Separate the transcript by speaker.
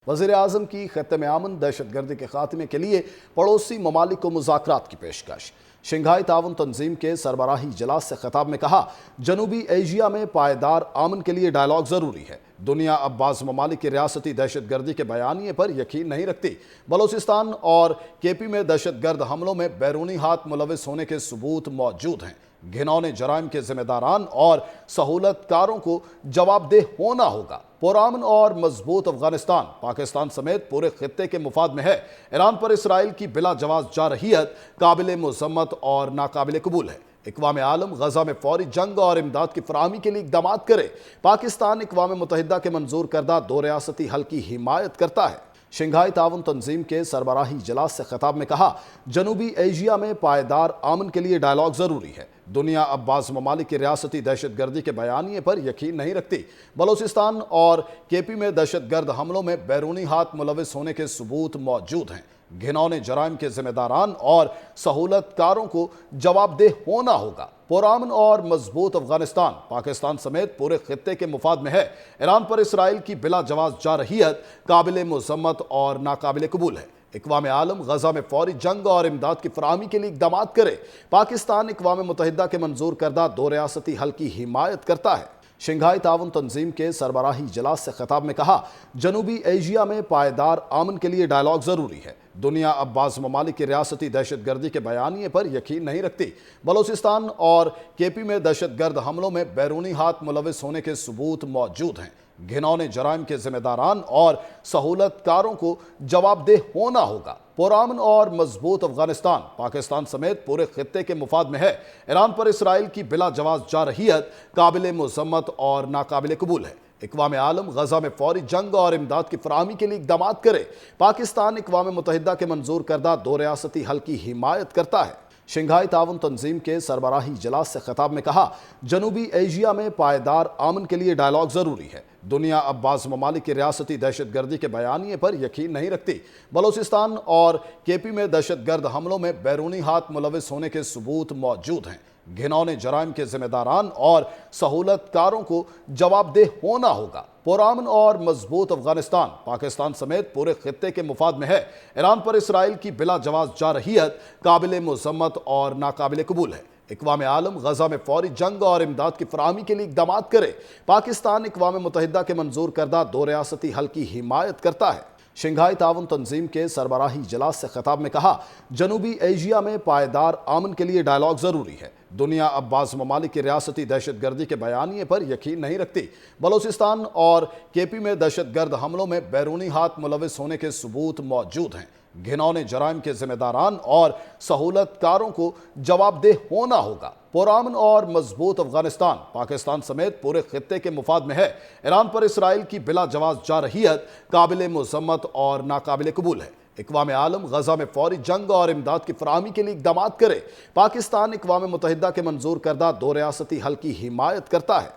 Speaker 1: وزیر اعظم کی خطے میں امن دہشت گردی کے خاتمے کے لیے پڑوسی ممالک کو مذاکرات کی پیشکش۔ شنگھائی تعاون تنظیم کے سربراہی اجلاس سے خطاب میں کہا، جنوبی ایشیا میں پائیدار امن کے لیے ڈائیلاگ ضروری ہے۔ دنیا اب بعض ممالک کی ریاستی دہشت گردی کے بیانیے پر یقین نہیں رکھتی۔ بلوچستان اور کے پی میں دہشت گرد حملوں میں بیرونی ہاتھ ملوث ہونے کے ثبوت موجود ہیں۔ گھنونے جرائم کے ذمہ داران اور سہولت کاروں کو جواب دہ ہونا ہوگا۔ پرامن اور مضبوط افغانستان پاکستان سمیت پورے خطے کے مفاد میں ہے۔ ایران پر اسرائیل کی بلا جواز جارحیت قابل مذمت اور ناقابل قبول ہے۔ اقوام عالم غزہ میں فوری جنگ اور امداد کی فراہمی کے لیے اقدامات کرے۔ پاکستان اقوام متحدہ کے منظور کردہ دو ریاستی حل کی حمایت کرتا ہے۔ شنگھائی تعاون تنظیم کے سربراہی اجلاس سے خطاب میں کہا، جنوبی ایشیا میں پائیدار امن کے لیے ڈائیلاگ ضروری ہے۔ دنیا اب بعض ممالک کی ریاستی دہشت گردی کے بیانیے پر یقین نہیں رکھتی۔ بلوچستان اور کے پی میں دہشت گرد حملوں میں بیرونی ہاتھ ملوث ہونے کے ثبوت موجود ہیں۔ گھنونے جرائم کے ذمہ داران اور سہولت کاروں کو جواب دہ ہونا ہوگا۔ پرامن اور مضبوط افغانستان پاکستان سمیت پورے خطے کے مفاد میں ہے۔ ایران پر اسرائیل کی بلا جواز جارحیت قابل مذمت اور ناقابل قبول ہے۔ اقوام عالم غزہ میں فوری جنگ اور امداد کی فراہمی کے لیے اقدامات کرے۔ پاکستان اقوام متحدہ کے منظور کردہ دو ریاستی حل کی حمایت کرتا ہے۔ شنگھائی تعاون تنظیم کے سربراہی اجلاس سے خطاب میں کہا، جنوبی ایشیا میں پائیدار امن کے لیے ڈائیلاگ ضروری ہے۔ دنیا اب بعض ممالک کی ریاستی دہشت گردی کے بیانیے پر یقین نہیں رکھتی۔ بلوچستان اور کے پی میں دہشت گرد حملوں میں بیرونی ہاتھ ملوث ہونے کے ثبوت موجود ہیں۔ گھنونے جرائم کے ذمہ داران اور سہولت کاروں کو جواب دہ ہونا ہوگا۔ پرامن اور مضبوط افغانستان پاکستان سمیت پورے خطے کے مفاد میں ہے۔ ایران پر اسرائیل کی بلا جواز جارحیت قابل مذمت اور ناقابل قبول ہے۔ اقوام عالم غزہ میں فوری جنگ اور امداد کی فراہمی کے لیے اقدامات کرے۔ پاکستان اقوام متحدہ کے منظور کردہ دو ریاستی حل کی حمایت کرتا ہے۔ شنگھائی تعاون تنظیم کے سربراہی اجلاس سے خطاب میں کہا، جنوبی ایشیا میں پائیدار امن کے لیے ڈائیلاگ ضروری ہے۔ دنیا اب بعض ممالک کی ریاستی دہشت گردی کے بیانیے پر یقین نہیں رکھتی۔ بلوچستان اور کے پی میں دہشت گرد حملوں میں بیرونی ہاتھ ملوث ہونے کے ثبوت موجود ہیں۔ گھنونے جرائم کے ذمہ داران اور سہولت کاروں کو جواب دہ ہونا ہوگا۔ پرامن اور مضبوط افغانستان پاکستان سمیت پورے خطے کے مفاد میں ہے۔ ایران پر اسرائیل کی بلا جواز جارحیت قابل مذمت اور ناقابل قبول ہے۔ اقوام عالم غزہ میں فوری جنگ اور امداد کی فراہمی کے لیے اقدامات کرے۔ پاکستان اقوام متحدہ کے منظور کردہ دو ریاستی حل کی حمایت کرتا ہے۔ شنگھائی تعاون تنظیم کے سربراہی اجلاس سے خطاب میں کہا، جنوبی ایشیا میں پائیدار امن کے لیے ڈائیلاگ ضروری ہے۔ دنیا اب بعض ممالک کی ریاستی دہشت گردی کے بیانیے پر یقین نہیں رکھتی۔ بلوچستان اور کے پی میں دہشت گرد حملوں میں بیرونی ہاتھ ملوث ہونے کے ثبوت موجود ہیں۔ گھنونے جرائم کے ذمہ داران اور سہولت کاروں کو جواب دہ ہونا ہوگا۔ پرامن اور مضبوط افغانستان پاکستان سمیت پورے خطے کے مفاد میں ہے۔ ایران پر اسرائیل کی بلا جواز جارحیت قابل مذمت اور ناقابل قبول ہے۔ اقوام عالم غزہ میں فوری جنگ اور امداد کی فراہمی کے لیے اقدامات کرے۔ پاکستان اقوام متحدہ کے منظور کردہ دو ریاستی حل کی حمایت کرتا ہے۔